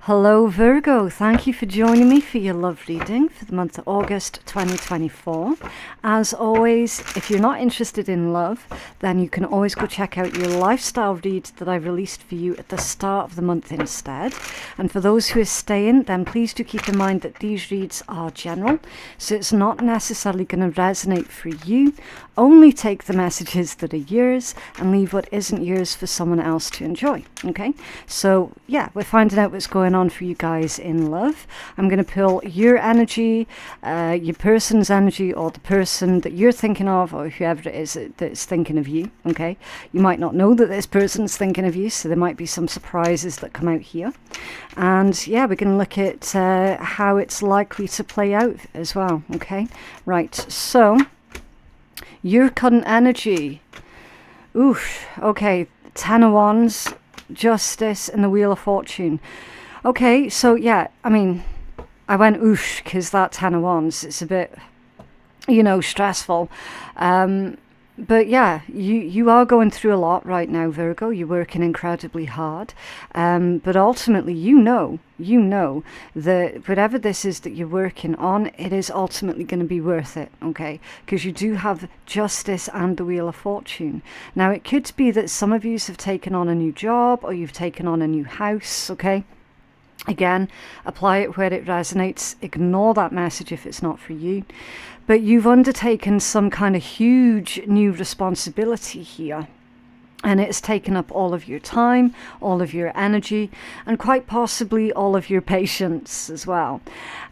Hello Virgo, thank you for joining me for your love reading for the month of August 2024. As always, if you're not interested in love, then you can always go check out your lifestyle read that I released for you at the start of the month instead. And for those who are staying, then please do keep in mind that these reads are general, so it's not necessarily going to resonate for you. Only take the messages that are yours and leave what isn't yours for someone else to enjoy, okay? So yeah, we're finding out what's going on for you guys in love. I'm going to pull your energy, your person's energy, or the person that you're thinking of, or whoever it is that's thinking of you, okay? You might not know that this person's thinking of you, so there might be some surprises that come out here. And yeah, we're going to look at how it's likely to play out as well, okay? Right, so your current energy. Oof, okay, 10 of Wands, Justice, and the Wheel of Fortune. Okay, so yeah, I mean, I went oosh because that 10 of Wands, it's a bit, stressful. But yeah, you are going through a lot right now, Virgo. You're working incredibly hard. But ultimately, you know that whatever this is that you're working on, it is ultimately going to be worth it, okay? Because you do have Justice and the Wheel of Fortune. Now, it could be that some of you have taken on a new job or you've taken on a new house, okay? Again, apply it where it resonates. Ignore that message if it's not for you. But you've undertaken some kind of huge new responsibility here. And it's taken up all of your time, all of your energy, and quite possibly all of your patience as well.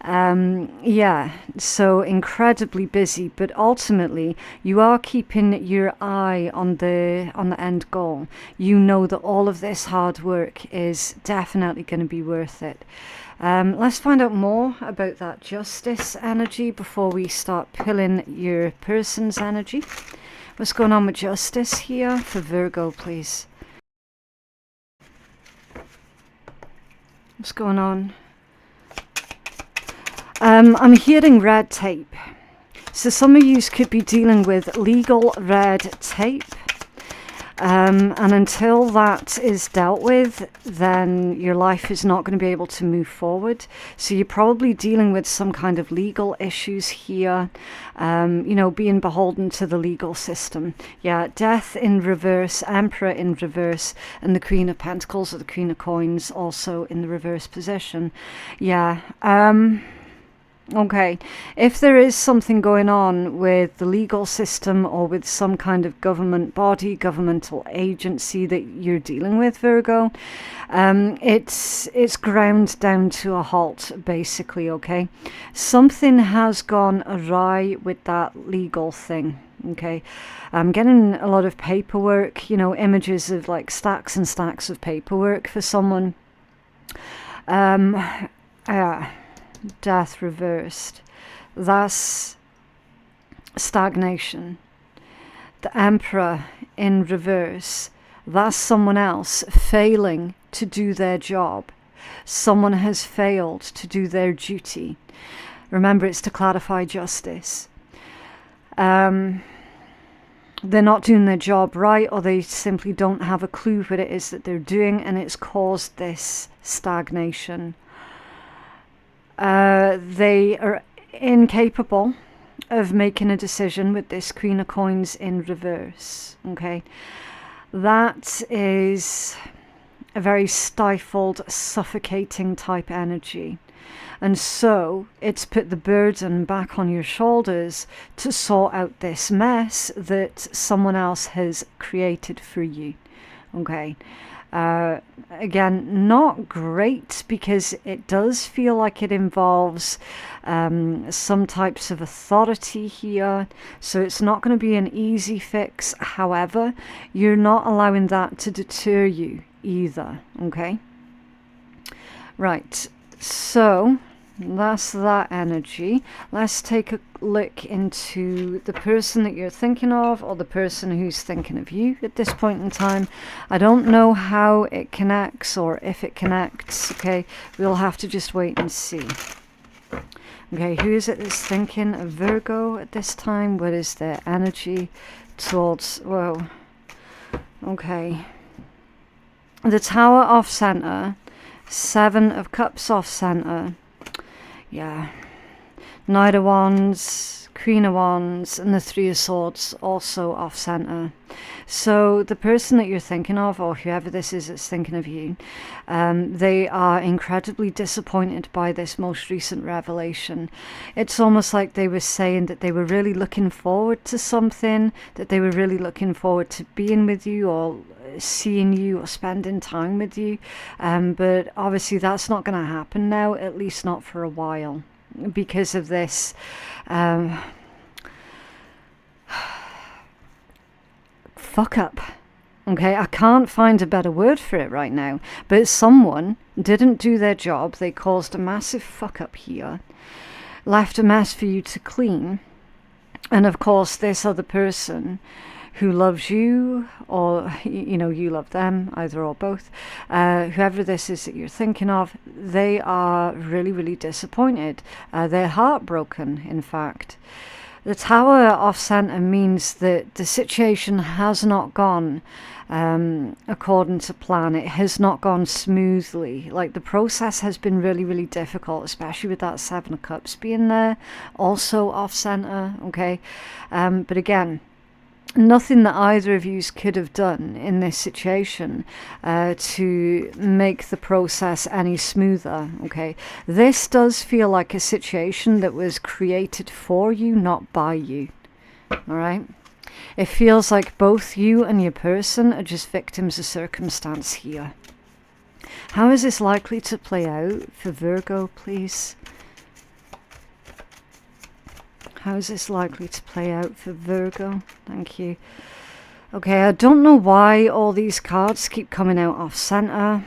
Yeah, so incredibly busy, but ultimately you are keeping your eye on the end goal. You know that all of this hard work is definitely going to be worth it. Let's find out more about that Justice energy before we start pulling your person's energy. What's going on with Justice here for Virgo, please? What's going on? I'm hearing red tape. So some of you could be dealing with legal red tape. And until that is dealt with, then your life is not going to be able to move forward. So you're probably dealing with some kind of legal issues here, being beholden to the legal system. Yeah, Death in reverse, Emperor in reverse, and the Queen of Pentacles or the Queen of Coins also in the reverse position. Yeah, okay, if there is something going on with the legal system or with some kind of government body, governmental agency that you're dealing with, Virgo, it's ground down to a halt, basically, okay? Something has gone awry with that legal thing, okay? I'm getting a lot of paperwork, images of like stacks and stacks of paperwork for someone. Death reversed. That's stagnation. The Emperor in reverse. That's someone else failing to do their job. Someone has failed to do their duty. Remember, it's to clarify justice. They're not doing their job right, or they simply don't have a clue what it is that they're doing, and it's caused this stagnation. They are incapable of making a decision with this Queen of Coins in reverse, okay? That is a very stifled, suffocating type energy. And so it's put the burden back on your shoulders to sort out this mess that someone else has created for you, okay? Again, not great, because it does feel like it involves some types of authority here, so it's not going to be an easy fix. However, you're not allowing that to deter you either, okay? Right, so that's that energy. Let's take a look into the person that you're thinking of, or the person who's thinking of you at this point in time. I don't know how it connects or if it connects, okay? We'll have to just wait and see. Okay, who is it that's thinking of Virgo at this time? What is their energy towards, okay. The Tower off center Seven of Cups off center. Yeah. Knight of Wands, Queen of Wands, and the Three of Swords also off center. So the person that you're thinking of, or whoever this is that's thinking of you, they are incredibly disappointed by this most recent revelation. It's almost like they were saying that they were really looking forward to something, that they were really looking forward to being with you or seeing you or spending time with you. But obviously that's not going to happen now, at least not for a while, because of this fuck up. Okay, I can't find a better word for it right now, but someone didn't do their job. They caused a massive fuck up here, left a mess for you to clean, and of course this other person who loves you, or you know, you love them, either or both, whoever this is that you're thinking of, they are really, really disappointed. They're heartbroken, in fact. The Tower off center means that the situation has not gone according to plan. It has not gone smoothly. Like, the process has been really, really difficult, especially with that Seven of Cups being there, also off center. Okay, but again, nothing that either of you could have done in this situation to make the process any smoother. Okay, this does feel like a situation that was created for you, not by you. All right, it feels like both you and your person are just victims of circumstance here. How is this likely to play out for Virgo, please? How is this likely to play out for Virgo? Thank you. Okay, I don't know why all these cards keep coming out off center.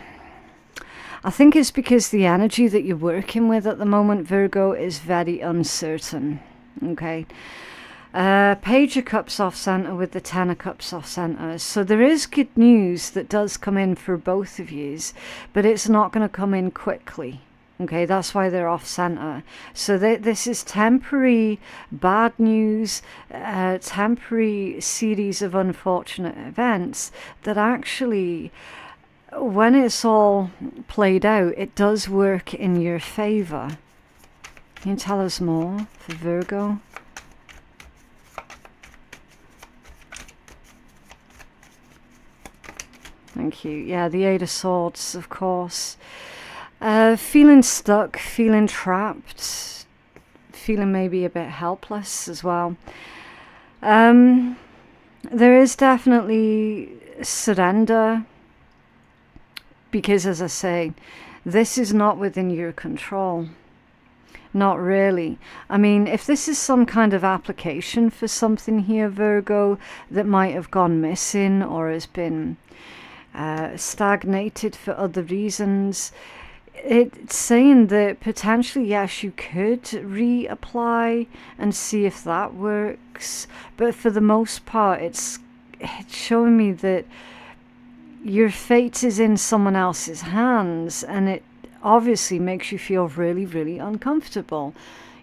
I think it's because the energy that you're working with at the moment, Virgo, is very uncertain. Okay. Page of Cups off center with the Ten of Cups off center. So there is good news that does come in for both of yous, but it's not going to come in quickly. Okay, that's why they're off center. So this is temporary bad news, temporary series of unfortunate events that actually, when it's all played out, it does work in your favor. Can you tell us more for Virgo? Thank you. Yeah, the Eight of Swords, of course. Feeling stuck, feeling trapped, feeling maybe a bit helpless as well. There is definitely surrender, because, as I say, this is not within your control. Not really. I mean, if this is some kind of application for something here, Virgo, that might have gone missing or has been stagnated for other reasons, it's saying that potentially, yes, you could reapply and see if that works. But for the most part, it's showing me that your fate is in someone else's hands, and it obviously makes you feel really, really uncomfortable.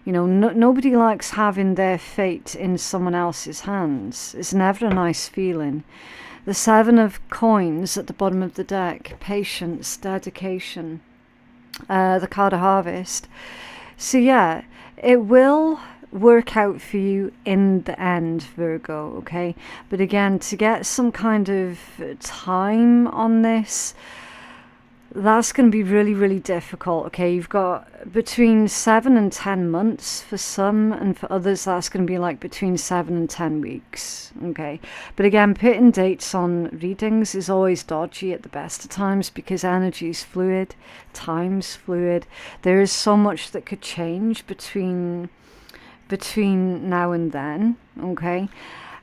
You know, nobody likes having their fate in someone else's hands. It's never a nice feeling. The Seven of Coins at the bottom of the deck, patience, dedication. The card of Harvest. So yeah, it will work out for you in the end, Virgo, okay? But again, to get some kind of time on this, that's going to be really, really difficult, okay? You've got between 7 and 10 months for some, and for others that's going to be like between 7 and 10 weeks, okay? But again, putting dates on readings is always dodgy at the best of times, because energy is fluid, time's fluid. There is so much that could change between now and then, okay?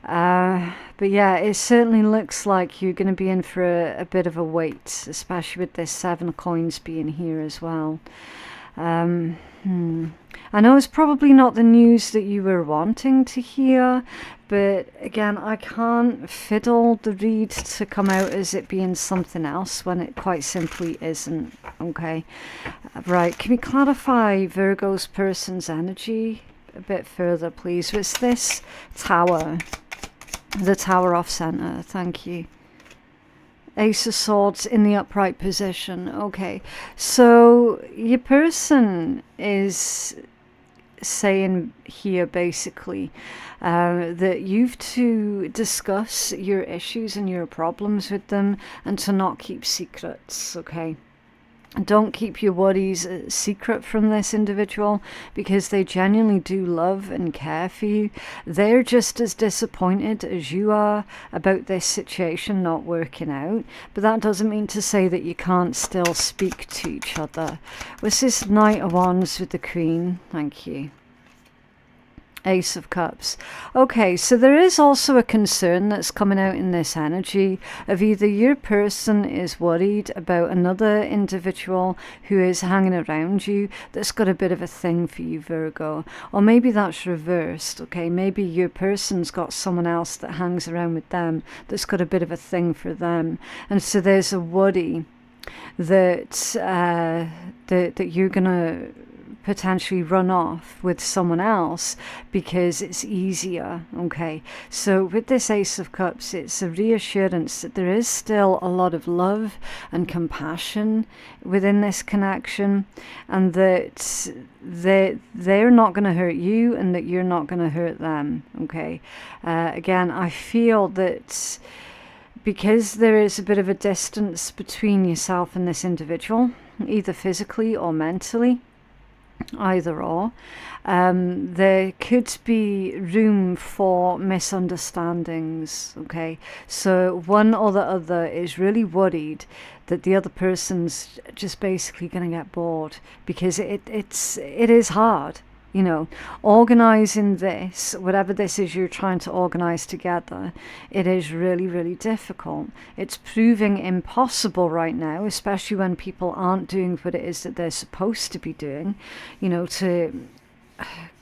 But yeah, it certainly looks like you're going to be in for a bit of a wait, especially with this Seven of Coins being here as well. I know it's probably not the news that you were wanting to hear, but again, I can't fiddle the read to come out as it being something else when it quite simply isn't, okay? Right, can we clarify Virgo's person's energy a bit further, please? It's this Tower. The Tower off center, thank you. Ace of Swords in the upright position. Okay, so your person is saying here basically that you've to discuss your issues and your problems with them and to not keep secrets, okay? Don't keep your worries secret from this individual, because they genuinely do love and care for you. They're just as disappointed as you are about this situation not working out, but that doesn't mean to say that you can't still speak to each other. What's this Knight of Wands with the Queen? Thank you. Ace of Cups. Okay, so there is also a concern that's coming out in this energy of either your person is worried about another individual who is hanging around you that's got a bit of a thing for you, Virgo, or maybe that's reversed. Okay, maybe your person's got someone else that hangs around with them that's got a bit of a thing for them, and so there's a worry that that you're gonna potentially run off with someone else because it's easier. Okay, so with this Ace of Cups, it's a reassurance that there is still a lot of love and compassion within this connection, and that they're not going to hurt you and that you're not going to hurt them. Okay, again, I feel that because there is a bit of a distance between yourself and this individual, either physically or mentally, either or, there could be room for misunderstandings. Okay, so one or the other is really worried that the other person's just basically going to get bored, because it is hard. You know, organizing this, whatever this is you're trying to organize together, it is really, really difficult. It's proving impossible right now, especially when people aren't doing what it is that they're supposed to be doing, you know, to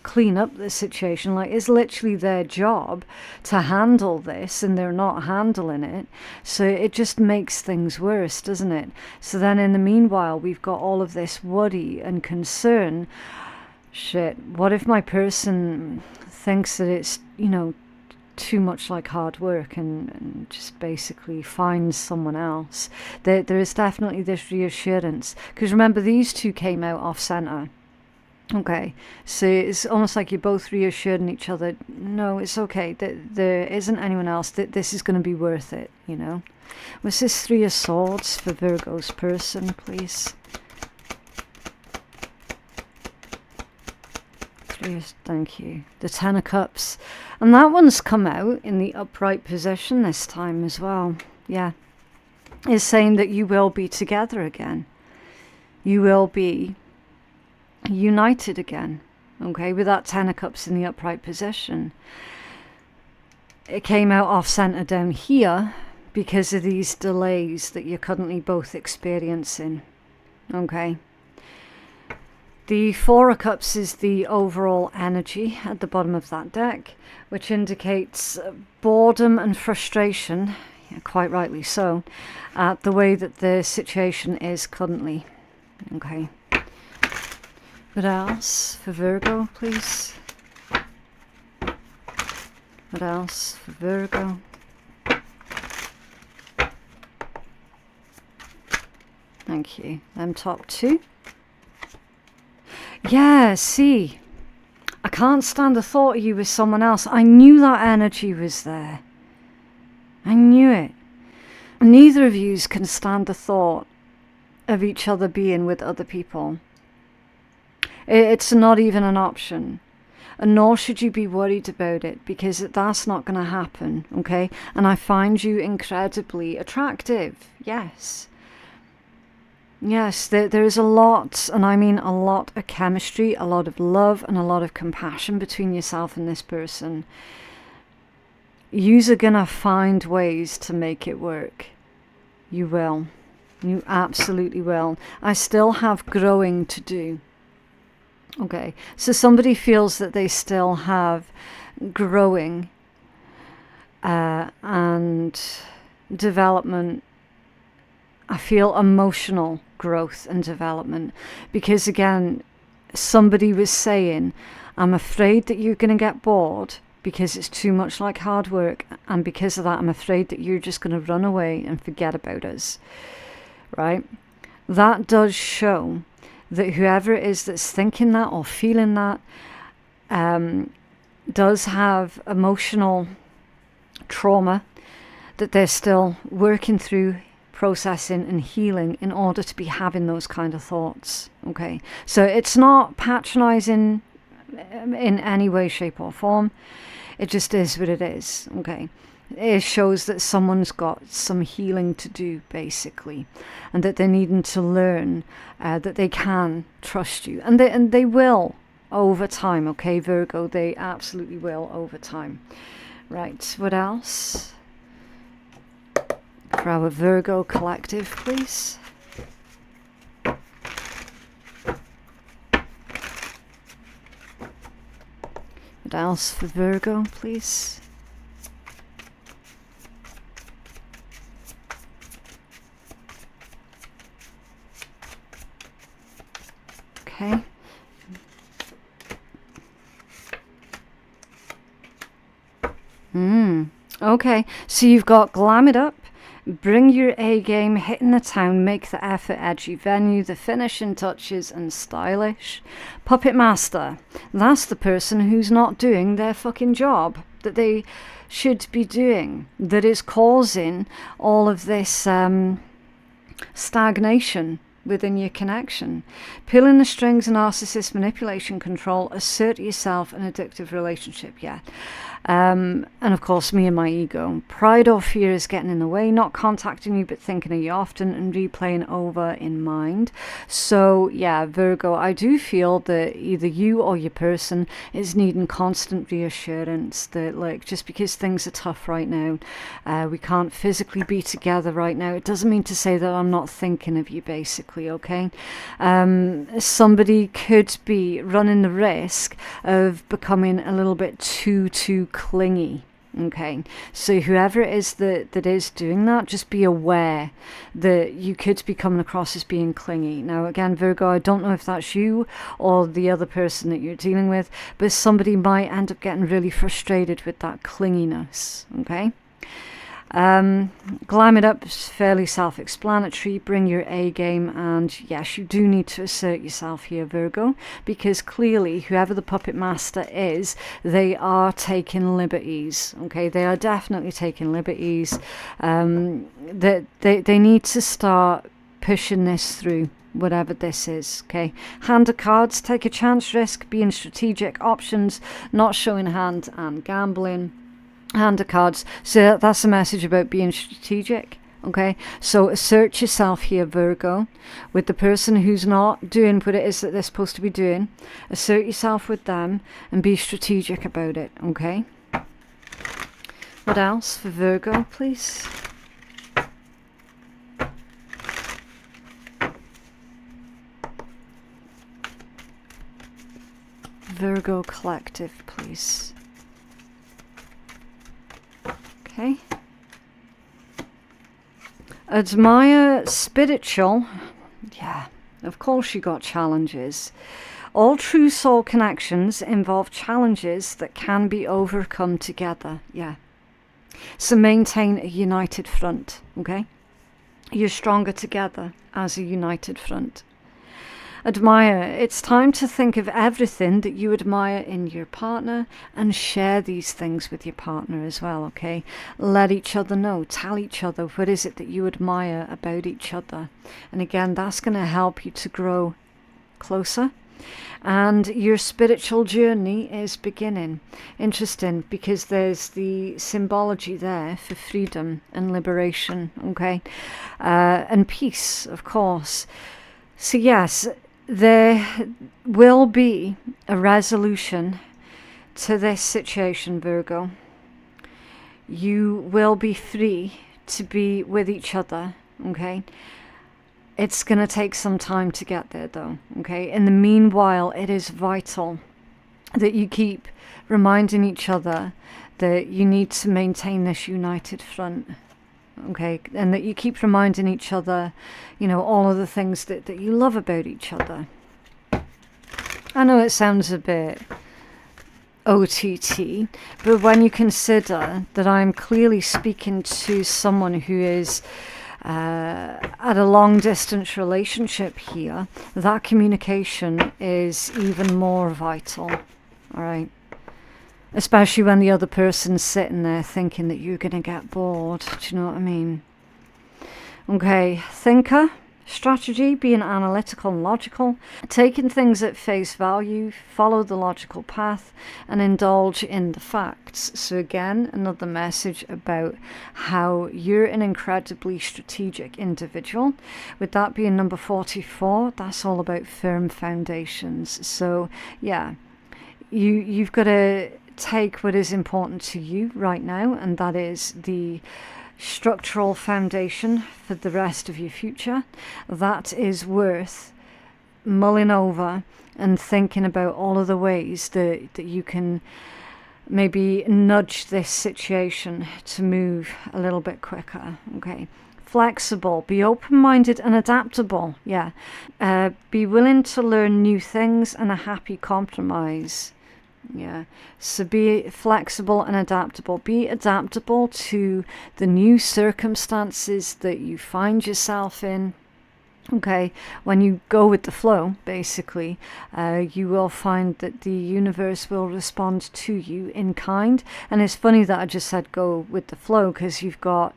clean up the situation. Like, it's literally their job to handle this, and they're not handling it. So it just makes things worse, doesn't it? So then in the meanwhile, we've got all of this worry and concern. Shit, what if my person thinks that it's, you know, too much like hard work and just basically finds someone else? There is definitely this reassurance, because remember, these two came out off center. Okay, so it's almost like you're both reassuring each other, no, it's okay, that there isn't anyone else, that this is going to be worth it, you know? What's this Three of Swords for Virgo's person, please? Thank you. The Ten of Cups. And that one's come out in the upright position this time as well. Yeah. It's saying that you will be together again. You will be united again. Okay, with that Ten of Cups in the upright position. It came out off center down here because of these delays that you're currently both experiencing. Okay. The Four of Cups is the overall energy at the bottom of that deck, which indicates boredom and frustration, quite rightly so, at the way that the situation is currently. Okay. What else for Virgo, please? What else for Virgo? Thank you. Them top two. Yeah, see, I can't stand the thought of you with someone else. I knew that energy was there. I knew it. Neither of yous can stand the thought of each other being with other people. It's not even an option. And nor should you be worried about it, because that's not going to happen, okay? And I find you incredibly attractive, yes. Yes, there is a lot, and I mean a lot of chemistry, a lot of love, and a lot of compassion between yourself and this person. Yous are going to find ways to make it work. You will. You absolutely will. I still have growing to do. Okay, so somebody feels that they still have growing and development. I feel emotional growth and development, because again, somebody was saying, I'm afraid that you're going to get bored because it's too much like hard work, and because of that I'm afraid that you're just going to run away and forget about us, right? That does show that whoever it is that's thinking that or feeling that does have emotional trauma that they're still working through, processing and healing in order to be having those kind of thoughts. Okay, so it's not patronizing in any way, shape or form. It just is what it is. Okay, it shows that someone's got some healing to do, basically, and that they're needing to learn that they can trust you, and they will over time. Okay, Virgo, they absolutely will over time. Right, what else for our Virgo collective, please? What else for Virgo, please? Okay. Okay, so you've got glam it up, bring your A game, hitting the town, make the effort, edgy venue, the finishing touches and stylish. Puppet master, that's the person who's not doing their fucking job that they should be doing, that is causing all of this stagnation within your connection. Pulling the strings, narcissist, manipulation, control, assert yourself, an addictive relationship, yeah. And of course, me and my ego. Pride or fear is getting in the way, not contacting you but thinking of you often and replaying over in mind. So yeah, Virgo, I do feel that either you or your person is needing constant reassurance that, like, just because things are tough right now, we can't physically be together right now, it doesn't mean to say that I'm not thinking of you, basically. Okay, somebody could be running the risk of becoming a little bit too clingy. Okay, so whoever it is that is doing that, just be aware that you could be coming across as being clingy. Now again, Virgo, I don't know if that's you or the other person that you're dealing with, but somebody might end up getting really frustrated with that clinginess. Okay, glam it up is fairly self-explanatory. Bring your A game, and yes, you do need to assert yourself here, Virgo, because clearly whoever the puppet master is, they are taking liberties. Okay, they are definitely taking liberties. That they need to start pushing this through, whatever this is. Okay, hand of cards, take a chance, risk, being strategic, options, not showing hand, and gambling. Hand of cards, so that's a message about being strategic. Okay, so assert yourself here, Virgo, with the person who's not doing what it is that they're supposed to be doing. Assert yourself with them and be strategic about it. Okay, what else for Virgo, please? Virgo collective, please. Okay. Admire spiritual. Yeah, of course you got challenges. All true soul connections involve challenges that can be overcome together. Yeah. So maintain a united front. Okay. You're stronger together as a united front. Admire. It's time to think of everything that you admire in your partner and share these things with your partner as well, okay? Let each other know. Tell each other what is it that you admire about each other. And again, that's going to help you to grow closer. And your spiritual journey is beginning. Interesting, because there's the symbology there for freedom and liberation, okay? And peace, of course. So yes, there will be a resolution to this situation, Virgo. You will be free to be with each other, okay? It's going to take some time to get there, though, okay? In the meanwhile, it is vital that you keep reminding each other that you need to maintain this united front. Okay, and that you keep reminding each other, you know, all of the things that you love about each other. I know it sounds a bit OTT, but when you consider that I'm clearly speaking to someone who is at a long distance relationship here, that communication is even more vital. All right. Especially when the other person's sitting there thinking that you're going to get bored. Do you know what I mean? Okay, thinker, strategy, being analytical and logical, taking things at face value, follow the logical path, and indulge in the facts. So again, another message about how you're an incredibly strategic individual. With that being number 44, that's all about firm foundations. So yeah, you've got to take what is important to you right now, and that is the structural foundation for the rest of your future. That is worth mulling over and thinking about all of the ways that you can maybe nudge this situation to move a little bit quicker. Okay. Flexible, be open-minded and adaptable. Yeah. Be willing to learn new things and a happy compromise. Yeah, so be flexible and adaptable. Be adaptable to the new circumstances that you find yourself in. Okay, when you go with the flow, basically, you will find that the universe will respond to you in kind. And it's funny that I just said go with the flow, because you've got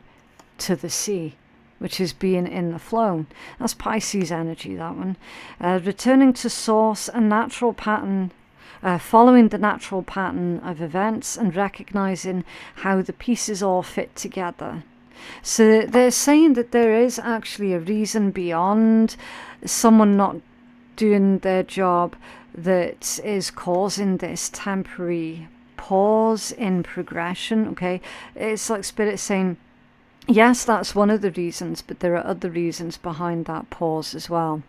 to the sea, which is being in the flow. That's Pisces energy, that one. Returning to source and natural pattern. Following the natural pattern of events and recognizing how the pieces all fit together. So they're saying that there is actually a reason beyond someone not doing their job that is causing this temporary pause in progression. Okay, it's like Spirit saying, yes, that's one of the reasons, but there are other reasons behind that pause as well.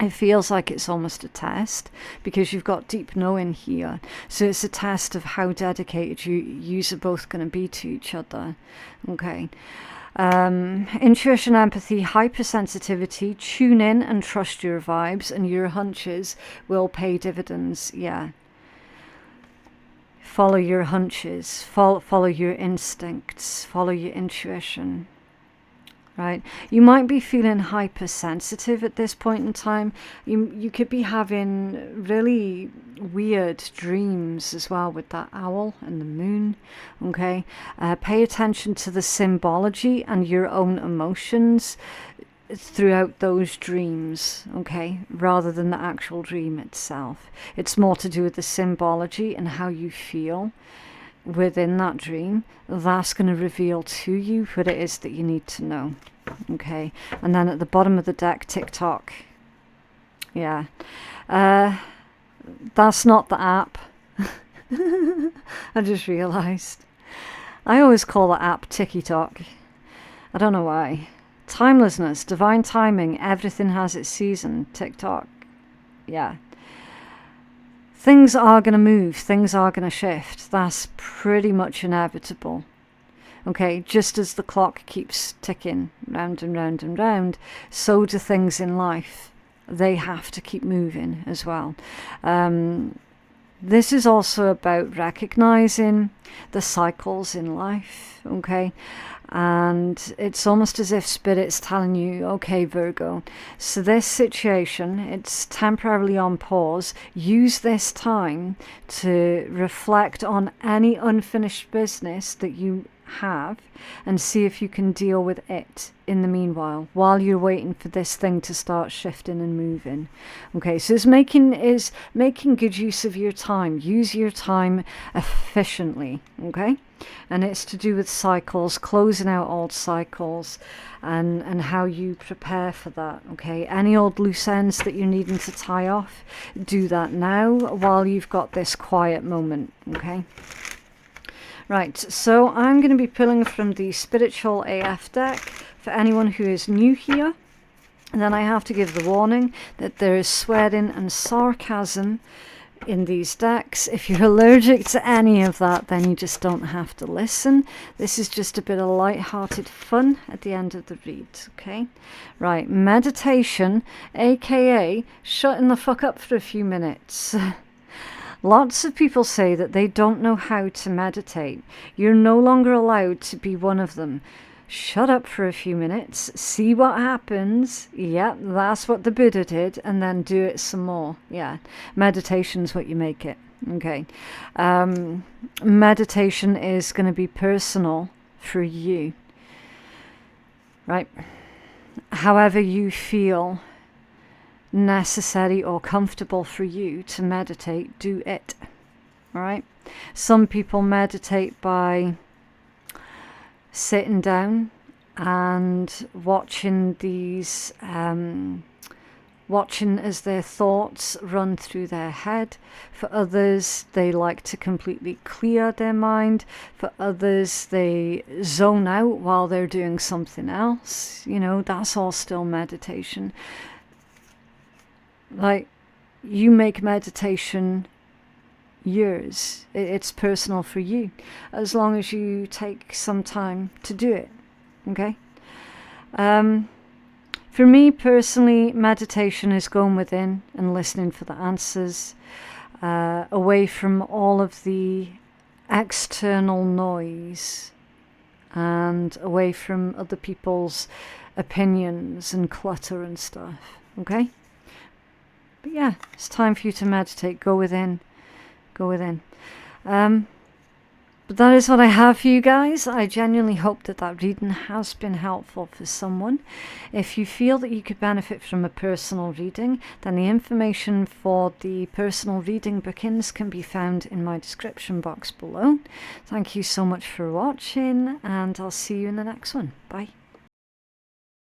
It feels like it's almost a test, because you've got deep knowing here. So it's a test of how dedicated you are both going to be to each other. Okay. Intuition, empathy, hypersensitivity, tune in and trust your vibes, and your hunches will pay dividends. Yeah. Follow your hunches, follow your instincts, follow your intuition. Right, you might be feeling hypersensitive at this point in time. You could be having really weird dreams as well with that owl and the moon. Okay, pay attention to the symbology and your own emotions throughout those dreams, okay, rather than the actual dream itself. It's more to do with the symbology and how you feel within that dream. That's going to reveal to you what it is that you need to know. Okay, and then at the bottom of the deck, TikTok. Yeah, that's not the app. I just realized I always call the app TikTok. I don't know why. Timelessness, divine timing, everything has its season. TikTok. Yeah. Things are going to move, things are going to shift. That's pretty much inevitable. Okay, just as the clock keeps ticking round and round and round, so do things in life. They have to keep moving as well. This is also about recognizing the cycles in life, okay? And it's almost as if Spirit's telling you, okay, Virgo, so this situation, it's temporarily on pause. Use this time to reflect on any unfinished business that you have and see if you can deal with it in the meanwhile, while you're waiting for this thing to start shifting and moving. Okay, so it's making good use of your time. Use your time efficiently, okay? And it's to do with cycles, closing out old cycles, and how you prepare for that, okay? Any old loose ends that you're needing to tie off, do that now while you've got this quiet moment, okay? Right, so I'm going to be pulling from the Spiritual AF deck for anyone who is new here. And then I have to give the warning that there is swearing and sarcasm in these decks. If you're allergic to any of that, then you just don't have to listen. This is just a bit of light-hearted fun at the end of the read, okay? Right, meditation, aka shutting the fuck up for a few minutes. Lots of people say that they don't know how to meditate. You're no longer allowed to be one of them. Shut up for a few minutes, see what happens. Yeah, that's what the Buddha did, and then do it some more. Yeah, meditation's what you make it. Okay. Meditation is going to be personal for you, right? However you feel necessary or comfortable for you to meditate, do it. All right. Some people meditate by sitting down and watching these watching as their thoughts run through their head. For others, they like to completely clear their mind. For others, they zone out while they're doing something else. You know, that's all still meditation. Like, you make meditation yours. It's personal for you, as long as you take some time to do it. Okay? For me personally, meditation is going within and listening for the answers, away from all of the external noise and away from other people's opinions and clutter and stuff. Okay? But yeah, it's time for you to meditate. Go within. Go within. But that is what I have for you guys. I genuinely hope that that reading has been helpful for someone. If you feel that you could benefit from a personal reading, then the information for the personal reading bookings can be found in my description box below. Thank you so much for watching, and I'll see you in the next one. Bye.